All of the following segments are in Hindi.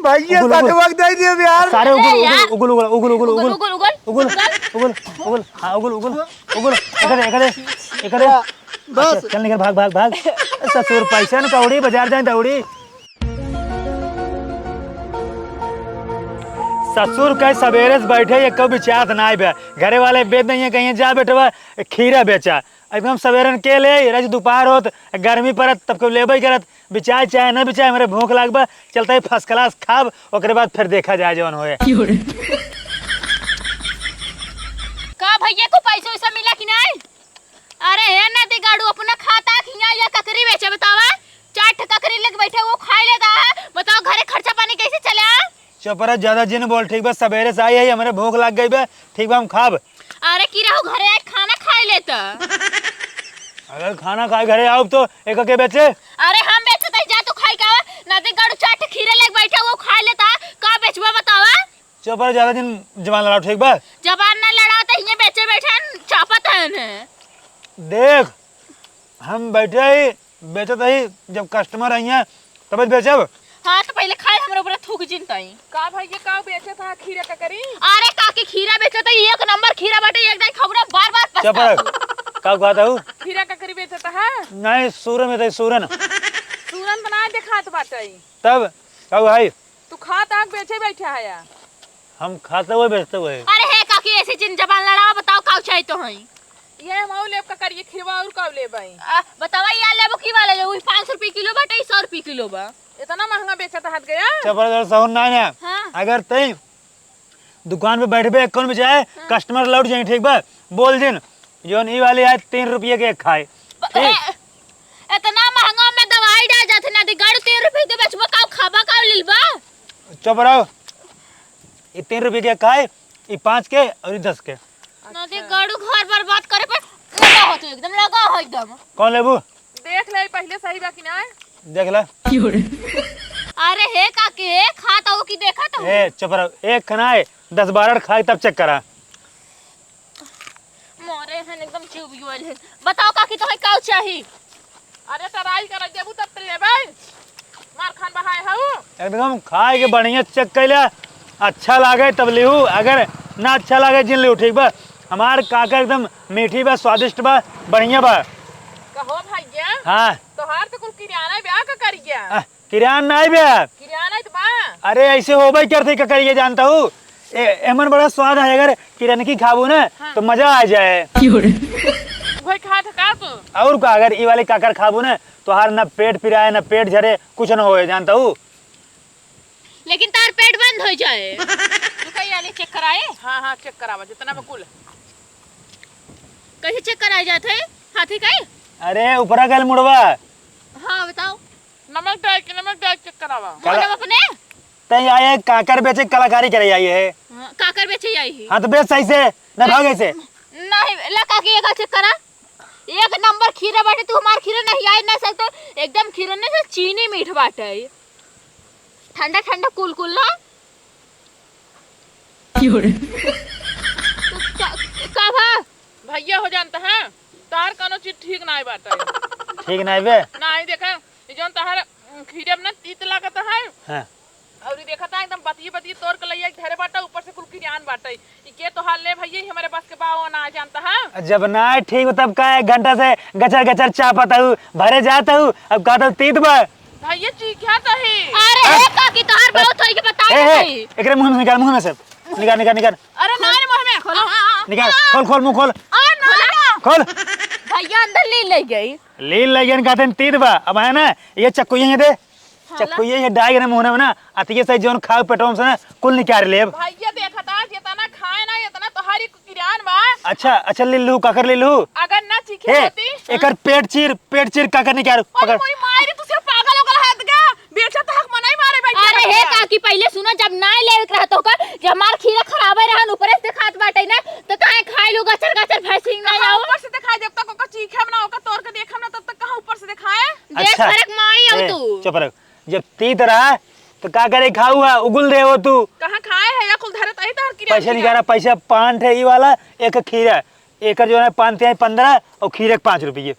भैया सच वक्त दे दियो यार। सारे उगल उगल उगल उगल उगल उगल उगल उगल उगल हाँ उगल उगल उगल इधर बस चल निकल भाग भाग भाग। ससुर पैसा न कौड़ी बाजार जाए दौड़ी। ससुर कहीं सवेरे से बैठे ये कभी चाहत ना बे घरे वाले बेच नहीं कहीं जा बेटवा खीरा बेचा एकदम सवेरे के ले रज दोपहर होत गर्मी पड़त तब को लेबे करत बिचाए चाहे न बिचाए मेरे भूख लागबा चलता है फर्स्ट क्लास खाब ओकरे बाद फिर देखा जाए जवन होए। का भैया को पैसा वैसा मिला कि नहीं? अरे है ना ते गाड़ू अपना खाता खिया या ककरी बेचे बतावा। चाट ककरी लेके बैठे वो खाई लेता है बताओ घरे खर्चा पानी कैसे चला? चुप ज्यादा जिन बोल ठीक बा सवेरे से आई है हमारे भूख लग गई बा ठीक बा हम खाब। अरे की रहो घरे आए खाना खाई लेता। अगर खाना खाए घरे आओ तो एक के बेचे। अरे हम बेचते जा तो खाई का ना ते गाड़ू चाट खीरे लेके बैठे वो खाई लेता का बेचबा बतावा। चुप ज्यादा दिन जवान लड़ाओ ठीक बा। जबान ना लड़ाओ तो ये बेचे बैठे चापत है ने। देख हम बैठे ही बेचत ही जब कस्टमर आई हैं तब बेचब। हाँ तो पहले खाए हमरे ऊपर थूक चिंताई का भैया का बेचे था खीरा ककरी? अरे काकी खीरा बेचे तो एक नंबर खीरा बाटे एक दाई खबरा बार-बार चुप का कहता हूँ खीरा ककरी बेचे था नहीं सूरन में तो सूरन सूरन बना दिखात बाटे तब कब भाई तू खात आग बेचे बैठा है या हम खाते हुए बेचते हुए। अरे है काकी ऐसे जिन जबान लड़ाओ बताओ का चाहिए तो है ये माऊ लेब ककरी ये खीरवा और का लेबई बतावा यार लेबो की वाला ले 500 रुपए किलो बाटे 100 रुपए किलो बा इतना महंगा बेचा था हट गया। जबरदस्त सहन ना है हाँ। अगर तई दुकान पे बैठबे कौन बेचाए कस्टमर लौट जाए ठीक बा बोल दिन जोन ई वाली है 3 रुपये के खाए इतना महंगा में दवाई डाल जाते ना गाड़ 3 रुपए के बेचबो का खाबा का लिलबा। चुप रहो ये 3 रुपये के खाए ये 5 के और ये 10 के ना दे गाड़ू घर बर्बाद करे पे लगा हो तो लगा हो एकदम। कौन लेबू देख ले पहले सही बा कि ना देख ले। अरे हे काके खाता हो कि देखा तो ए चुप रहो एक खाए 10-12 खाए तब चेक करा। मोरे हैं एकदम चुप गेल है बताओ काकी तो है का चाहिए? अरे तराई कर देबू तब तो लेबे मार खान बहाए हऊ एकदम खाए के बढ़िया चेक कैला अच्छा लागे तब लेहू अगर ना अच्छा लागे जिन लेहू ठीक बा। हमार काका एकदम मीठी बा स्वादिष्ट बा बढ़िया बा। कहो भैया हाँ तोहार तो कुल किराना ब्याह का कर गया किरान नहीं बे किराना तो बा। अरे ऐसे होबे करते करिए जानता हूँ एमन बड़ा स्वाद है अगर किरान की खाबू ना तो मजा आ जाए। वही खा का तू और का अगर ई वाले काकर खाबू ना तो हार ना पेट पिराए ना पेट झरे कुछ ना होए जानता हूँ। लेकिन तार पेट बंद हो जाए तू कहीं आले चेक कराए? हाँ हाँ चेक करावा जितना बकुल कैसे चेक कराए जाते है हाथी का? अरे ऊपरा गल मुड़वा। हाँ बताओ नमक डाल चेक करावा हम अपने तई आए काकर बेचे कलाकारी करे आई है। काकर बेचे आई ही हाँ तो बेच सही से ना भाग ऐसे नहीं लका के एक चेक करा एक नंबर खीरा बाटे तू हमार खीरा नहीं आई ना सकतो एकदम खीरा ने से चीनी मीठ बाटे ठंडा ठंडा कुल कुल ना का भा भैया हो जानता है तार कोनो चीज ठीक ना बाटे ठीक नहीं बे नहीं देखा जोन तार खीरे में तीत लागत है हाँ। और ये देखा था एकदम बतिये बतिये तोड़ के लइया धरे बाटा ऊपर से कुल किरान बाटे ई के तो हाल ले भैया हमारे पास के बाव ना जानता है जब ना ठीक हो तब का 1 घंटा से गचर गचर चापता हूँ भरे जाता हूँ अब कहता हूँ तीत बा भैया चीखता है। अरे हे काकी तोहार बहुत होई के बता नहीं एकरे मुंह में निकाल मुंह में से निकाल निकाल निकाल अरे ना रे मुंह में खोलो निकाल खोल खोल मुंह खोल ना खोल भैया अंदर ले गई लील लगन कहते हैं तीत बा अब है ना ये चक्कू ये दे चक्कू ये डाई के मुंह में ना अतिये से जोन खाओ पेटों से ना कुल निकाल ले भैया देखा था जितना खाए ना इतना तोहारी किरान बा। अच्छा लिल्लू काकर लिल्लू अगर ना चीखे होती एकर पेट चीर काकर निकाल पकड़ मोई मारी तू से पागल हो गल हाथ का बेचा तो हक मनाई मारे बैठ। अरे हे काकी पहले सुनो जब ना ले रहत हो जब हमार खीरा खराब रहन ऊपर से खात बाटे ना तो काहे खाए लो गचर गचर फैसिंग ना जाओ ऊपर से दिखाए जब तक ओका चीखे ना ओका तोड़ के देखम ना तब तक कहां ऊपर से दिखाए देख फरक माई अब तू चुप रह जब तीत रहा तो का करे खाऊगा उगुल दे हो तू कहां खाए है या कुल धरे तई तार किरान पैसा निकाला पैसा 5 है ई वाला एक खीरा एक जो है 5 15 और खीरे 5 रुपये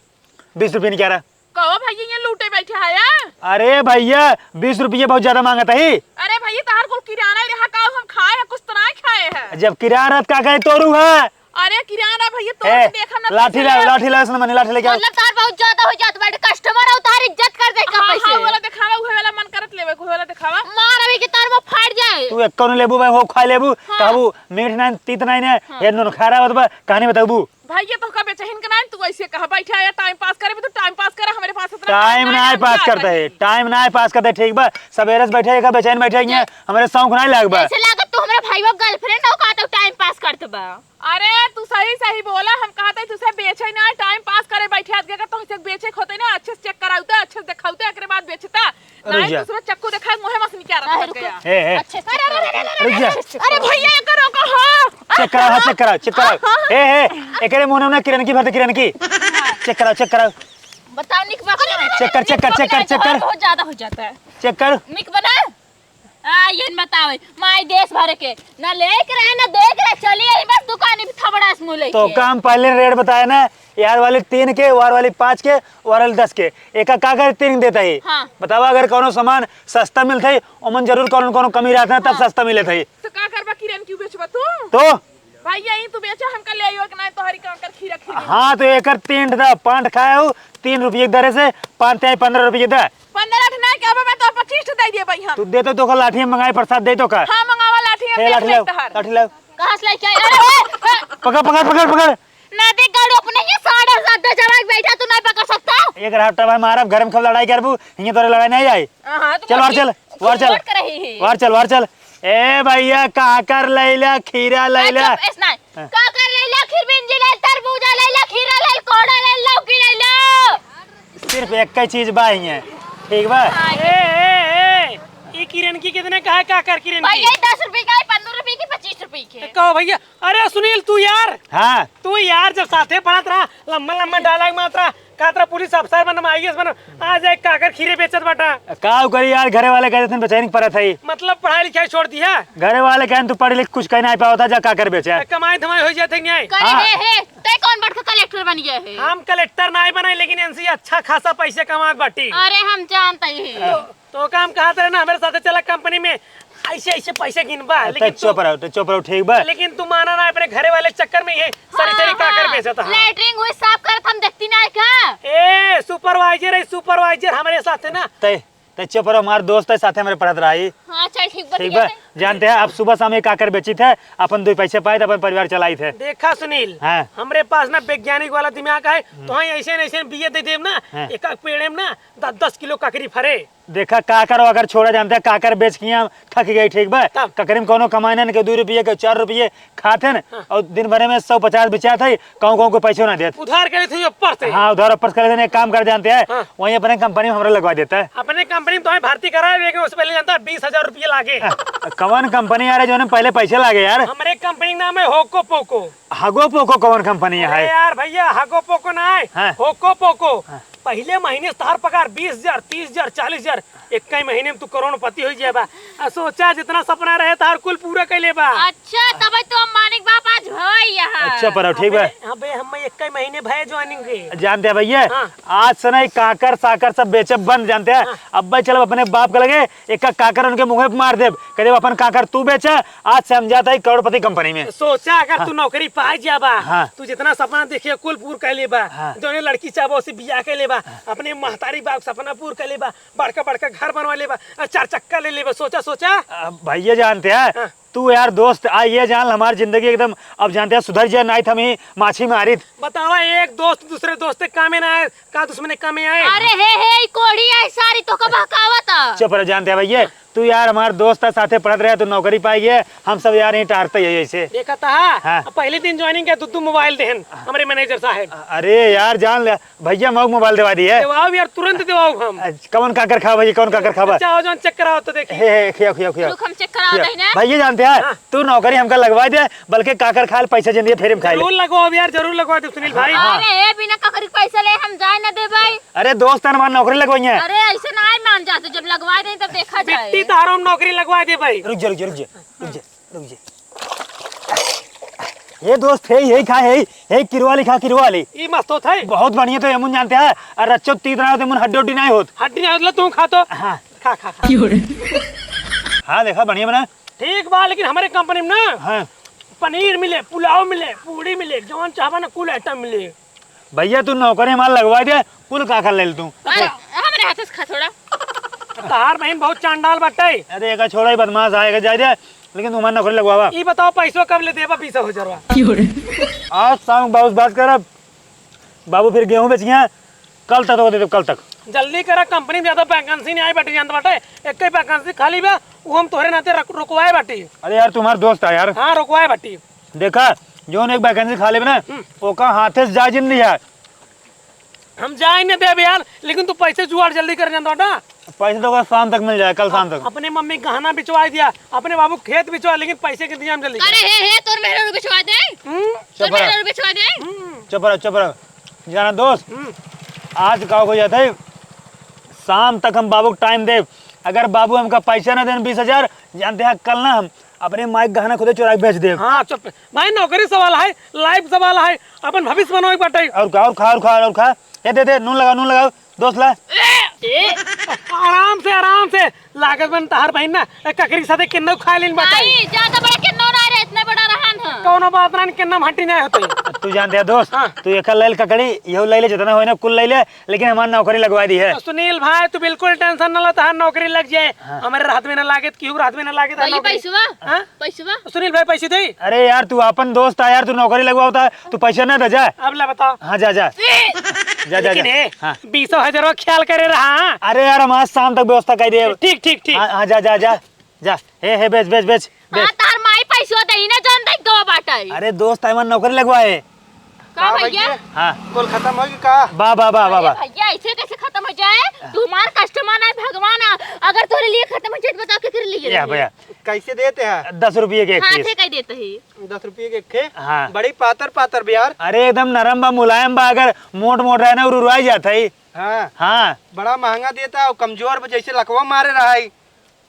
20 रुपये निकाला कहो भैया ये लूटे बैठे है या? अरे भैया 20 रुपये बहुत ज्यादा मांगता ही। अरे भैया तार कुल किराना रहा का हम खाए हैं कुछ तो नहीं खाए हैं। जब किराना का कहे तोरू है। अरे किराना भैया तो ए, देखा ना लाठी लाओ इसने मनी लाठी लेके आओ। मतलब तार बहुत ज्यादा हो जात बैठ कस्टमर हो तार इज्जत कर दे का पैसे। हां वाला दिखावा उहे वाला मन करत लेवे उहे वाला दिखावा। मार अभी के तार वो फाड़ जाए। तू एक कौन लेबू भाई हो खा लेबू कहबू मीठ नहीं तीत नहीं ने ये दोनों खा रहा बता कहानी बताबू। भैया तो का बेचहिन के ना तू ऐसे कहा बैठा है टाइम पास करे तो टाइम पास करे हमारे पास इतना टाइम नहीं पास करते है टाइम नहीं पास करते ठीक बा सवेरे से बैठे का बेचैन बैठे हैं हमारे शौक नहीं लाग बा। ऐसे लागत तू हमरा भाई वो गर्लफ्रेंड हो का तो टाइम पास करत बा। अरे तू सही बोला हम कहते तुझे बेचे ना टाइम पास करे बैठे आदमी का तो बेचे होते ना अच्छे से चेक कराउता अच्छे से दिखाउता एकरे बाद बेचता नहीं दूसरा चक्कू दिखा मुहे मस नहीं क्या रहा गया। ए अच्छे से रुक जा अरे भैया ये करो का हां चेक कराओ ए एकरे मुंह में किरण की भरते किरण की चेक कराओ बताओ निक बा चेक कर बहुत ज्यादा हो जाता है। चेक कर निक बना ये बतावे माय देश भर के ना लेके रहे ना देख रहे चलिए बस दुकान भी थबड़ा मुंह लेके तो काम पहले रेट बताया ना यार वाली 3 के वार वाली 5 के वार वाली 10 के एक का कर 3 देता है। हाँ। बतावा अगर कोनो सामान सस्ता मिलता है ओमन जरूर कोनो कमी रहता है तब सस्ता मिले थे तो का करबा किरण क्यों बेचबा तू तो भैया यही तू बेचा हमका ले आइयो कि नहीं तो हरी काकर खीरा खीर। हाँ तो एक 3 दा 5 खाए हो 3 रुपये दरे से 5 15 रुपये दा 15 नहीं क्या मैं तो 25 दे दिए भाई हम तू दे तो लाठी मंगाई प्रसाद दे तो का हां मंगावा लाठी हम लाठी लाओ कहां से लेके आए अरे पकड़ ना देख गाड़ू अपने ये 7.5 जवाक बैठा तू नहीं पकड़ सकता। एक हफ्ता भाई मारा घर में कब लड़ाई करबू हिया तोरे लड़ाई नहीं आई। हां चल वार चल ए भैया काकर लैला खीरा लैला काकर लैला खीर बिंजी ले तरबूजा लैला खीरा ले कोड़ा ले लौकी लैला सिर्फ एक ही चीज बा हिया ठीक बा। ए ये किरण की कितने कहा काकर किरण भाई की ये 10 रुपए का है 15 रुपए की 25 रुपए के कहो भैया। अरे सुनील तू यार हाँ तू यार जब साथे पढ़त रहा लम्बा डायलॉग मात्रा कातरा पुलिस अफसर बन आईएएस बन आज एक काकर खीरे बेचत बाटा का करी यार घरे वाले कहते थे बेचैन पड़ा था मतलब पढ़ाई लिखाई छोड़ दी है घरे वाले कहते तू पढ़ लिख कुछ कहना नहीं पाता जा काकर बेचा कमाई धमाई हो जाते नहीं। करे हे ते कौन बढ़ के कलेक्टर बन गया है। हम कलेक्टर नहीं बनाए लेकिन एनसी अच्छा खासा पैसे कमात बाटी। अरे हम जानते हैं तो काम कहा था ना हमारे साथ चला कंपनी में ऐसे पैसे गिनबा लेकिन चुप रहो ठीक बा लेकिन तू माना ना अपने घरे वाले चक्कर में ये सरी काकर बेचा था। लेटरिंग हुई साफ करत हम देखती ना का ए सुपरवाइजर हमारे साथ है ना ते चुप रहो हमारे दोस्त है साथ हमारे पढ़त रहा है। हां चल ठीक बा जानते हैं अब सुबह शाम काकर बेची थे अपन 2 पैसे पाए थे अपन परिवार चलाई थे। देखा सुनील हाँ। हमरे पास ना वैज्ञानिक वाला दिमाग है तो हाँ ऐसे बिये दे देम ना हाँ। एक पेड़े में ना 10 किलो ककरी फरे देखा काकर अगर छोड़ा जानते हैं काकर बेच के थक गई ठीक बा तब। ककरी में कोनो कमाने के 2 रुपये के 4 रुपये खाते न और दिन भर में 150 बेचा थे कहूँ को पैसे ना देते उधार करे थे ऊपर से। हाँ उधार ऊपर कर देने काम कर जानते हैं हाँ। वहीं अपने कंपनी में हमारा लगवा देता है। अपने कंपनी में तो भर्ती करा लेकिन उससे पहले जानता 20,000 रुपये लागे। कौन कंपनी आ रही जो पहले पैसे लागे यार हमारे कंपनी नाम है होको पोको। हगो पोको कौन कंपनी है यार भैया हगो पोको ना है हाँ। होको पोको। पहले महीने तार पगार 20,000 30,000 40,000 एक कई महीने में तू करोड़पति हो जाएगा। सोचा जितना सपना रहे तार कुल पूरा कर लेबा। अच्छा तब तो अंबानी के बाप आज भाई यहाँ अच्छा पर ठीक है अबे हम एक कई महीने भय ज्वाइनिंग के जानते हैं भैया हाँ। आज से नहीं काकर साकर सब बेचे बंद जानते हैं। अब भाई चलो अपने बाप का लगे एक काकर उनके मुंह पे मार दे कहे अपन काकर तू बेचा आज से हम जाता है करोड़पति कंपनी में। सोचा अगर तू नौकरी पाए जाबा हाँ। तू जितना सपना देखे कुल पूर कर लेबा हाँ। जो लड़की चाहबो उसे बियाह कर लेबा अपने महतारी बाप सपना पूर कर लेबा बड़का घर बनवा लेबा 4 चक्का ले लेबा। सोचा भैया जानते हैं हाँ। तू यार दोस्त आ ये जान हमारी जिंदगी एकदम अब जानते हैं सुधर जाए नहीं था मैं माछी मारी बतावा एक दोस्त दूसरे दोस्त कामे ना आए का दुश्मन कामे आए। अरे हे कोड़ी है सारी तो कब बहकावत चुप रह जानते हैं भैया तू यार हमारे दोस्त है साथे पढ़त रहे तू नौकरी पाई है हम सब यार यहीं टारते है ऐसे देखा था हाँ। पहले दिन ज्वाइनिंग के तू मोबाइल देहन हमारे मैनेजर साहब। अरे यार जान ले भैया मऊ मोबाइल दिवा दी है देवाओ यार तुरंत देवाओ हम। कौन काकर खा भैया कौन काकर खा चाहो जौन चेक कराओ तो देखिए हे खिया रुक हम चेक करा दे ना भैया जानते हैं हाँ। तू नौकरी हमका लगवा दे बल्कि काकर खाल पैसे जिंदगी फिर हम खाई ले। जरूर लगवाओ यार जरूर लगवा दे सुनील भाई। अरे बिना ककरी पैसे ले हम जाए ना दे भाई। अरे दोस्त है हमारी नौकरी लगवाई है। अरे ऐसे ना मान जाते जब लगवा दे तब देखा जाए। बिट्टी तारों में नौकरी लगवा दे भाई। रुक जा ये दोस्त है यही खा है किरवाली खा किरवाली ई मस्त होत है। बहुत बढ़िया तो एमुन जानते हैं और अच्छो तीत ना होते मुन हड्डी उड्डी नहीं होत। हड्डी नहीं होत, तू खा तो हाँ खा खा खा। हाँ देखा बढ़िया बना। ठीक बा, लेकिन हमारे कंपनी में ना हाँ पनीर मिले, पुलाव मिले, पूड़ी मिले, जौन चाहबा ना कुल आइटम मिले। भैया तू नौकरी माल लगवा दे कुल का कर ले तू। हमारे हाथ से खा थोड़ा। तहार बहन बहुत चांडाल बाटे। अरे एक छोड़ा ही बदमाश आएगा जाए लेकिन तुम्हारी नौकरी लगवावा। ई बताओ पैसों कब ले देबा 20,000? आज शाम बाबू बात करब। बाबू फिर गेहूं बेचिए कल तक तो दे दो, कल तक। जल्दी करा, कंपनी में ज्यादा वैकेंसी नहीं आई बाटे जानत बाटे। एक ही वैकेंसी खाली बा, वो हम तोहरे नाते रुकवाए बाटी। अरे यार तुम्हारा दोस्त है यार। हाँ रुकवाए बाटी। देखा जो एक वैकेंसी खाली बना ओका हाथे से जाजिम नहीं है। हम जाए न देब यार, लेकिन तू पैसे जुगाड़ जल्दी कर जानत बाटा। पैसे तो शाम तक मिल जाए, कल शाम तक। अपने मम्मी गहना बिचवा दिया, अपने बाबू खेत बिचवा, लेकिन पैसे के इंतजाम जल्दी अरे हे तोर मेरे रुपए बिचवा दे। तोर मेरे रुपए बिचवा दे। चुप रहो जाना दोस्त। आज का हो जाता है शाम तक हम बाबू को टाइम दे। अगर बाबू हमका पैसा ना दें 20,000 जानते हैं कल ना हम अपने माइक गहना खुदे चुरा के बेच दे। हाँ चुप भाई, नौकरी सवाल है, लाइफ सवाल है, अपन भविष्य बनाओ बाटे। और खा ये दे नून लगाओ दोस्त ला। आराम से लागत बन तहार बहन ना ककरी साथे केन्नो खा लेन बाटे। नहीं ज्यादा बड़ा केन्नो ना रे, इतना बड़ा रहन है। कोनो बात ना, केन्ना हटी नहीं होते। तू जानते है दोस्त हाँ। तू एक ले ककड़ी यही ले जितना हो ना कुल ले ले, लेकिन हमारी नौकरी लगवा दी है। सुनील भाई तू बिल्कुल टेंशन न लो, तहार नौकरी लग जाए। हमारे हाथ में ना लागे, क्यों हाथ में ना लागे तहार नौकरी। पैसवा सुनील भाई पैसे दे। अरे यार तू अपन दोस्त है यार, तू नौकरी लगवाता है तू पैसा ना दे जा। अब ला बताओ। हाँ जा लेकिन हाँ। 20,000 ख्याल करे रहा। अरे यार हम आज शाम तक व्यवस्था कर दे। ठीक हाँ जा हे बेच। हां तार माई पैसवा देई ना जोन दे गवा बाटे। अरे दोस्त है नौकरी लगवाए। का भैया हाँ बोल खत्म हो गई का? वाह भैया ऐसे कैसे खत्म हो जाए? तुम्हार कस्टमर है भगवान, अगर तोरे लिए खत्म हो जाए तो बता के कर लिए। या भैया कैसे देते हैं? 10 रुपये के एक हां पीस। से कह देते ही 10 रुपये के खे। हाँ। बड़ी पातर बिहार। अरे एकदम नरम बा मुलायम बा, अगर मोट रहे ना उड़ाई जाता है। हाँ बड़ा महंगा देता है, कमजोर बा, जैसे लकवा मारे रहा है।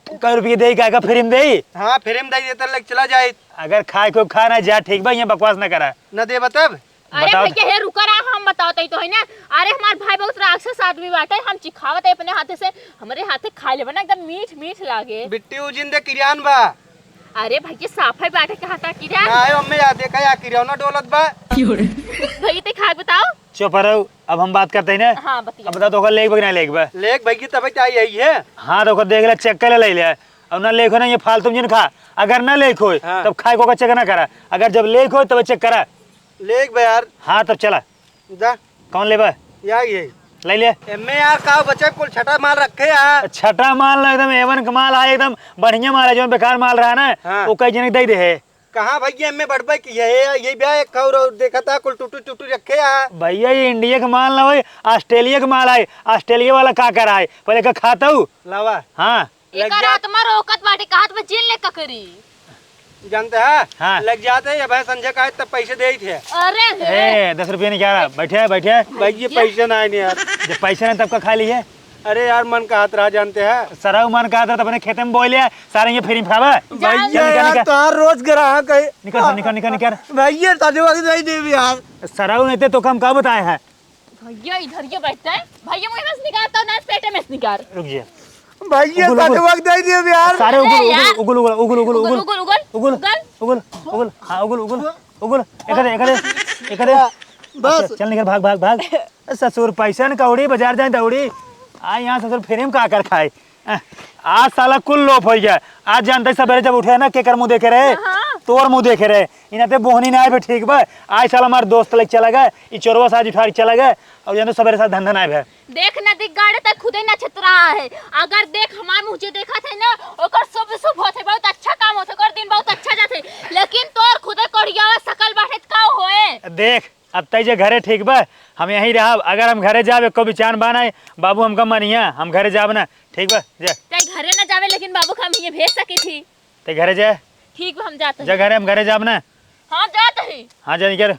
कई रुपये दे का फ्री में दे। हाँ फ्रेम दे देता लग चला जाए। अगर खाए को खाना जा ठीक बा, यहाँ बकवास ना करा। न दे तब। अरे बताओ। भैया हे रुका रहा, हम बताते तो है ना। अरे हमार भाई बहुत राक्षस आदमी बाटे, हम चिखावत है अपने हाथे से, हमारे हाथे खा ले बना एकदम मीठ लागे। बिट्टी उजिंदे किरियान बा। अरे भैया साफाई बाटे के हाथा किरा। ना आयो अम्मे याद देखा या किरियाना डोलत बा। भैया ते खा बताओ। चुप रहो, अब हम बात करते हैं ना। हां बतिया। अब बता तो लेग बगना लेग बा। लेक भैया तब चाहिए यही है। हाँ तो देख ले चेक कर ले अब ना लेखो ना ये फालतू जिन खा। अगर ना लेख हो हाँ। तब खाए को चेक ना करा, अगर जब लेख हो तब चेक करा। लेक बा यार। हाँ तब चला। जा कौन ले बा या ये ले ले। एम्मे यार का बच्चे कुल छटा माल रखे यार। छठा माल ना एकदम एवन का माल है, एकदम बढ़िया माल है। जो बेकार माल रहा ना हाँ। वो कई जन दे दे है। कहाँ भैया एम्मे बढ़ की है ये ब्याह एक और देखा था कुल टूटू रखे यार। भैया ये इंडिया का माल ना हो, ऑस्ट्रेलिया का माल है। ऑस्ट्रेलिया वाला का करा है पहले का खाता हूँ। लावा हाँ एकर आत्मा रोकत बाटे, कहत में जेल ले ककरी। जानते हैं हाँ। लग जाते हैं भाई संजय का तब पैसे दे थे। अरे ए 10 रुपये नहीं क्या रहा। बैठे भैया पैसे ना आए यार। जब पैसे नहीं तब का खा लिए। अरे यार मन का हाथ रहा जानते हैं। सराउ मन का था अपने खेते में बोल लिया सारे ये फ्री खावा। भैया यार तार रोज ग्राहक है। निकल भैया ताजे वक्त नहीं दे यार। सराउ नहीं थे तो कम का बताया है। भैया इधर ये बैठता है। भैया मुंह में से निकालता हूं ना, पेटे में से निकाल। रुक जा भैया ताजे वक्त नहीं दे यार। सारे अरे यार। उगल उगल हाँ उगल एक बस चल निकल भाग। ससुर पैसा न कौड़ी बाजार जाए दौड़ी आ यहाँ ससुर फेरे में का कर खाए। आज साला कुल लोप हो गया। आज जानते सवेरे जब उठे ना केकर मुंह देखे रहे, तोर मुंह देखे रहे। इन्हें बोहनी ना आए ठीक बा। आज साला हमारे दोस्त लेके चला गए, ये चोरवा साज उठा के चला गए और जानते सवेरे साथ धंधा ना आए। देख न दिख गाड़े तक खुद ही न छत रहा है। अगर देख हमार मुझे देखा थे ना, ओकर शुभ होते, बहुत अच्छा काम होते, कर दिन बहुत अच्छा जाते, लेकिन तोर खुदे कोड़ियावा सकल बाटे का होए। देख अब तय घरे ठीक बा, हम यहीं रहा। अगर हम घरे जावे को विचार बनाए बाबू हमका मनिया, हम घरे जाब ना ठीक बा। जा ते घरे न जावे, लेकिन बाबू का हम ये भेज सकी थी। ते घरे जा ठीक बा हम जाते जा घरे, हम घरे जाब ना। हाँ जाते ही। हाँ जा निकल।